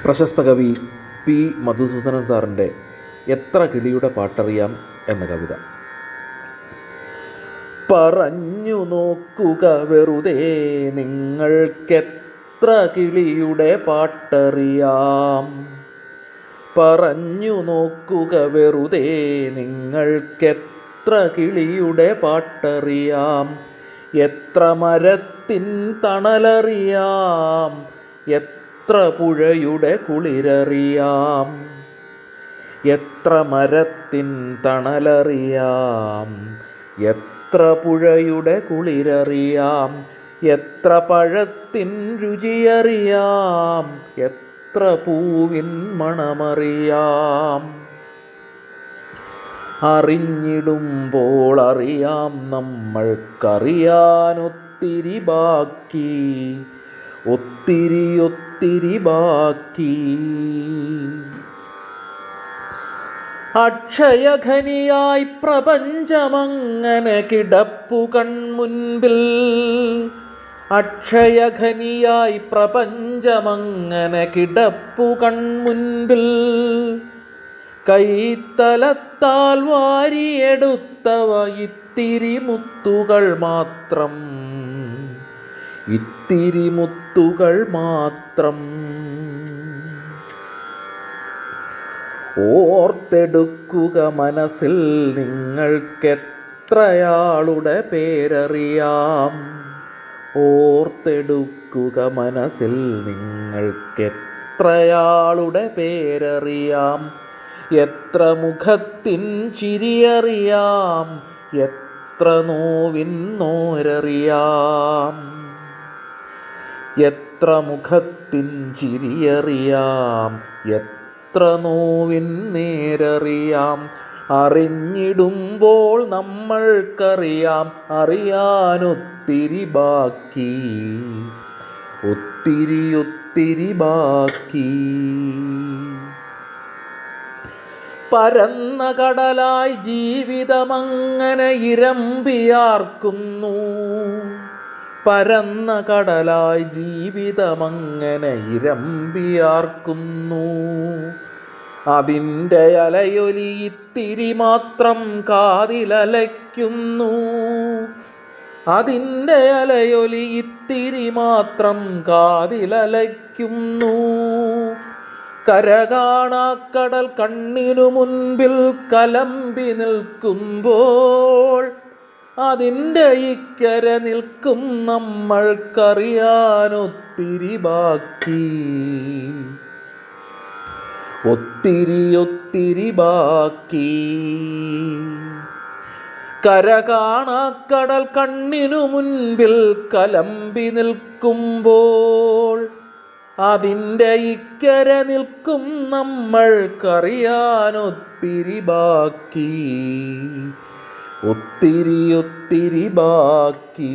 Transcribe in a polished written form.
പ്രശസ്ത കവി പി മധുസൂദനൻ സാറിൻ്റെ എത്ര കിളിയുടെ പാട്ടറിയാം എന്ന കവിത. പറഞ്ഞു നോക്കുക വെറുതെ നിങ്ങൾക്കെത്ര കിളിയുടെ പാട്ടറിയാം. പറഞ്ഞു നോക്കുക വെറുതെ നിങ്ങൾക്കെത്ര കിളിയുടെ പാട്ടറിയാം. എത്ര മരത്തിൻ തണലറിയാം, എത്ര പുഴയുടെ കുളിരറിയാം. എത്ര മരത്തിൻ തണലറിയാം, എത്ര പുഴയുടെ കുളിരറിയാം. എത്ര പഴത്തിൻ രുചിയറിയാം, എത്ര പൂവിൻ മണമറിയാം. അറിഞ്ഞിടുമ്പോൾ അറിയാം നമ്മൾക്കറിയാനൊത്തിരി ബാക്കി, ഒത്തിരി ഒത്തിരി ബാക്കി. അക്ഷയഖനിയായി പ്രപഞ്ചമങ്ങനെ കിടപ്പു കൺമുൻപിൽ. അക്ഷയഖനിയായി പ്രപഞ്ചമങ്ങനെ കിടപ്പു കൺമുൻപിൽ. കൈത്തലത്താൽ വാരിയെടുത്തവ ഇത്തിരി മുത്തുകൾ മാത്രം, ഇത്തിരി മുത്തുകൾ മാത്രം. ഓർത്തെടുക്കുക മനസ്സിൽ നിങ്ങൾക്കെത്രയാളുടെ പേരറിയാം. ഓർത്തെടുക്കുക മനസ്സിൽ നിങ്ങൾക്കെത്രയാളുടെ പേരറിയാം. എത്ര മുഖത്തിൻ ചിരിയറിയാം, എത്ര നോവിൻ നോരറിയാം. എത്ര മുഖത്തിൻ ചിരിയറിയാം, എത്ര നോവിൻ നേരറിയാം. അറിഞ്ഞിടുമ്പോൾ നമ്മൾക്കറിയാം അറിയാനൊത്തിരി ബാക്കി, ഒത്തിരി ഒത്തിരി ബാക്കി. പരന്ന കടലായി ജീവിതമങ്ങനെ ഇരമ്പിയാർക്കുന്നു. പരന്ന കടലായി ജീവിതമങ്ങനെ ഇരമ്പിയാർക്കുന്നു. അതിൻ്റെ അലയൊലി ഇത്തിരി മാത്രം കാതിലലയ്ക്കുന്നു. അതിൻ്റെ അലയൊലി ഇത്തിരി മാത്രം കാതിലലയ്ക്കുന്നു. കരകാണാക്കടൽ കണ്ണിനു മുൻപിൽ കലമ്പി നിൽക്കുമ്പോൾ അതിൻ്റെ ഇക്കര നിൽക്കും നമ്മൾക്കറിയാനൊത്തിരി ബാക്കി, ഒത്തിരി ഒത്തിരി ബാക്കി. കരകാണാക്കടൽ കണ്ണിനു മുൻപിൽ കലമ്പി നിൽക്കുമ്പോൾ അതിൻ്റെ ഇക്കര നിൽക്കും നമ്മൾക്കറിയാനൊത്തിരി ബാക്കി, ഒത്തിരി ഒത്തിരി ബാക്കി.